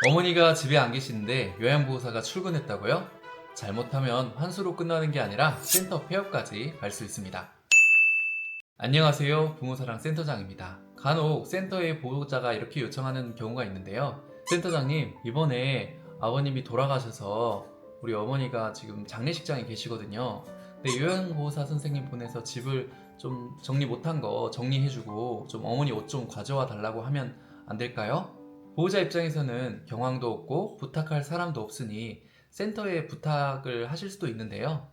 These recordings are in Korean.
어머니가 집에 안 계시는데 요양보호사가 출근했다고요? 잘못하면 환수로 끝나는 게 아니라 센터 폐업까지 갈 수 있습니다. 안녕하세요. 부모사랑 센터장입니다. 간혹 센터의 보호자가 이렇게 요청하는 경우가 있는데요. 센터장님, 이번에 아버님이 돌아가셔서 우리 어머니가 지금 장례식장에 계시거든요. 근데 요양보호사 선생님 보내서 집을 좀 정리 못한 거 정리해주고 좀 어머니 옷 좀 가져와 달라고 하면 안 될까요? 보호자 입장에서는 경황도 없고 부탁할 사람도 없으니 센터에 부탁을 하실 수도 있는데요.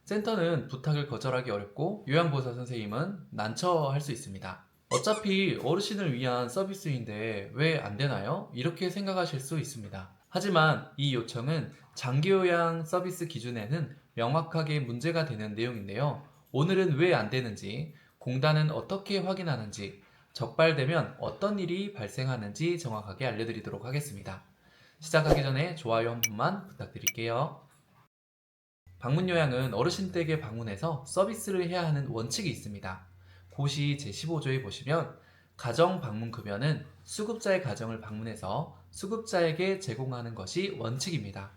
센터는 부탁을 거절하기 어렵고 요양보호사 선생님은 난처할 수 있습니다. 어차피 어르신을 위한 서비스인데 왜 안 되나요? 이렇게 생각하실 수 있습니다. 하지만 이 요청은 장기요양 서비스 기준에는 명확하게 문제가 되는 내용인데요. 오늘은 왜 안 되는지, 공단은 어떻게 확인하는지, 적발되면 어떤 일이 발생하는지 정확하게 알려드리도록 하겠습니다. 시작하기 전에 좋아요 한 번만 부탁드릴게요. 방문 요양은 어르신 댁에 방문해서 서비스를 해야 하는 원칙이 있습니다. 고시 제15조에 보시면 가정 방문 급여는 수급자의 가정을 방문해서 수급자에게 제공하는 것이 원칙입니다.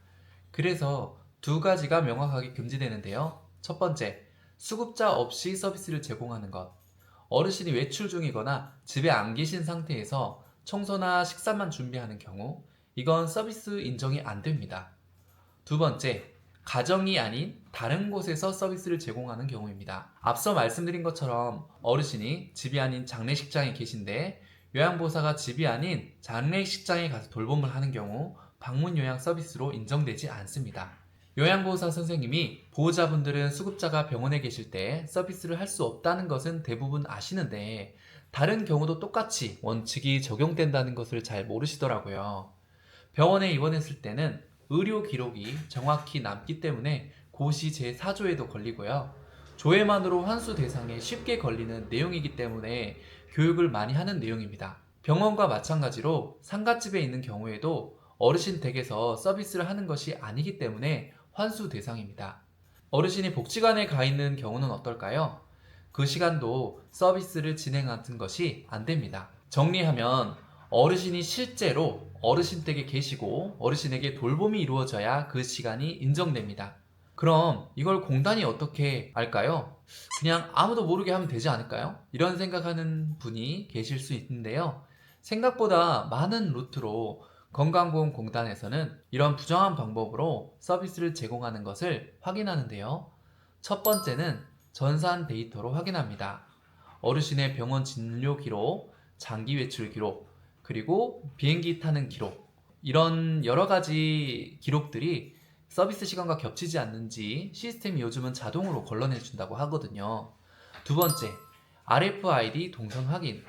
그래서 두 가지가 명확하게 금지되는데요. 첫 번째, 수급자 없이 서비스를 제공하는 것. 어르신이 외출 중이거나 집에 안 계신 상태에서 청소나 식사만 준비하는 경우, 이건 서비스 인정이 안 됩니다. 두 번째, 가정이 아닌 다른 곳에서 서비스를 제공하는 경우입니다. 앞서 말씀드린 것처럼 어르신이 집이 아닌 장례식장에 계신데 요양보호사가 집이 아닌 장례식장에 가서 돌봄을 하는 경우 방문 요양 서비스로 인정되지 않습니다. 요양보호사 선생님이 보호자분들은 수급자가 병원에 계실 때 서비스를 할 수 없다는 것은 대부분 아시는데 다른 경우도 똑같이 원칙이 적용된다는 것을 잘 모르시더라고요. 병원에 입원했을 때는 의료 기록이 정확히 남기 때문에 고시 제4조에도 걸리고요. 조회만으로 환수 대상에 쉽게 걸리는 내용이기 때문에 교육을 많이 하는 내용입니다. 병원과 마찬가지로 상가집에 있는 경우에도 어르신 댁에서 서비스를 하는 것이 아니기 때문에 환수 대상입니다. 어르신이 복지관에 가 있는 경우는 어떨까요? 그 시간도 서비스를 진행하는 것이 안 됩니다. 정리하면 어르신이 실제로 어르신 댁에 계시고 어르신에게 돌봄이 이루어져야 그 시간이 인정됩니다. 그럼 이걸 공단이 어떻게 알까요? 그냥 아무도 모르게 하면 되지 않을까요? 이런 생각하는 분이 계실 수 있는데요. 생각보다 많은 루트로 건강보험공단에서는 이런 부정한 방법으로 서비스를 제공하는 것을 확인하는데요. 첫 번째는 전산 데이터로 확인합니다. 어르신의 병원 진료 기록, 장기 외출 기록, 그리고 비행기 타는 기록, 이런 여러 가지 기록들이 서비스 시간과 겹치지 않는지 시스템이 요즘은 자동으로 걸러내 준다고 하거든요. 두 번째, RFID 동선 확인.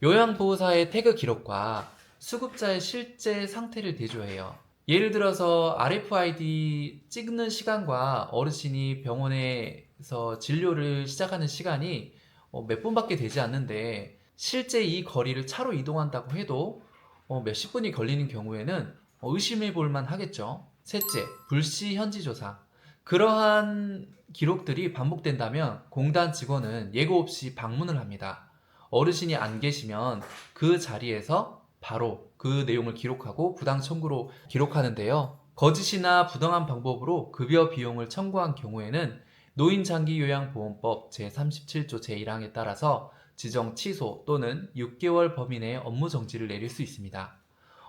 요양보호사의 태그 기록과 수급자의 실제 상태를 대조해요. 예를 들어서 RFID 찍는 시간과 어르신이 병원에서 진료를 시작하는 시간이 몇 분밖에 되지 않는데 실제 이 거리를 차로 이동한다고 해도 몇십 분이 걸리는 경우에는 의심해 볼 만 하겠죠. 셋째, 불시 현지 조사. 그러한 기록들이 반복된다면 공단 직원은 예고 없이 방문을 합니다. 어르신이 안 계시면 그 자리에서 바로 그 내용을 기록하고 부당 청구로 기록하는데요. 거짓이나 부당한 방법으로 급여 비용을 청구한 경우에는 노인장기요양보험법 제37조 제1항에 따라서 지정 취소 또는 6개월 범위 내에 업무 정지를 내릴 수 있습니다.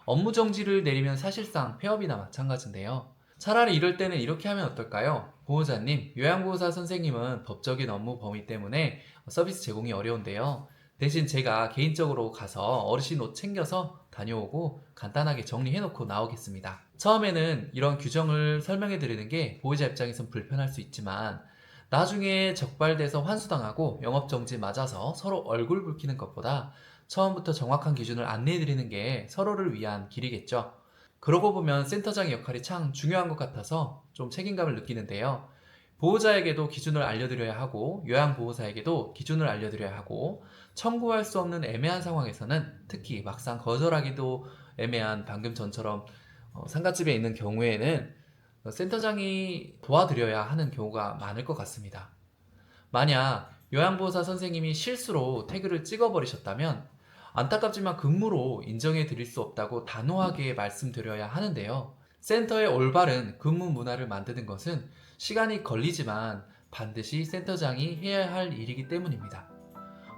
업무 정지를 내리면 사실상 폐업이나 마찬가지인데요. 차라리 이럴 때는 이렇게 하면 어떨까요? 보호자님, 요양보호사 선생님은 법적인 업무 범위 때문에 서비스 제공이 어려운데요. 대신 제가 개인적으로 가서 어르신 옷 챙겨서 다녀오고 간단하게 정리해놓고 나오겠습니다. 처음에는 이런 규정을 설명해 드리는 게 보호자 입장에선 불편할 수 있지만 나중에 적발돼서 환수당하고 영업정지 맞아서 서로 얼굴 붉히는 것보다 처음부터 정확한 기준을 안내해 드리는 게 서로를 위한 길이겠죠. 그러고 보면 센터장의 역할이 참 중요한 것 같아서 좀 책임감을 느끼는데요. 보호자에게도 기준을 알려드려야 하고 요양보호사에게도 기준을 알려드려야 하고 청구할 수 없는 애매한 상황에서는 특히 막상 거절하기도 애매한 방금 전처럼 상가집에 있는 경우에는 센터장이 도와드려야 하는 경우가 많을 것 같습니다. 만약 요양보호사 선생님이 실수로 태그를 찍어버리셨다면 안타깝지만 근무로 인정해 드릴 수 없다고 단호하게 말씀드려야 하는데요. 센터의 올바른 근무 문화를 만드는 것은 시간이 걸리지만 반드시 센터장이 해야 할 일이기 때문입니다.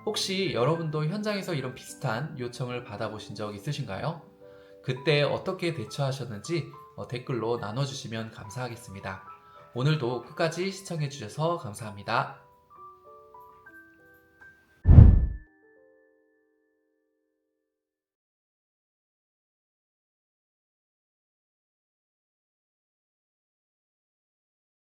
혹시 여러분도 현장에서 이런 비슷한 요청을 받아보신 적 있으신가요? 그때 어떻게 대처하셨는지 댓글로 나눠주시면 감사하겠습니다. 오늘도 끝까지 시청해주셔서 감사합니다.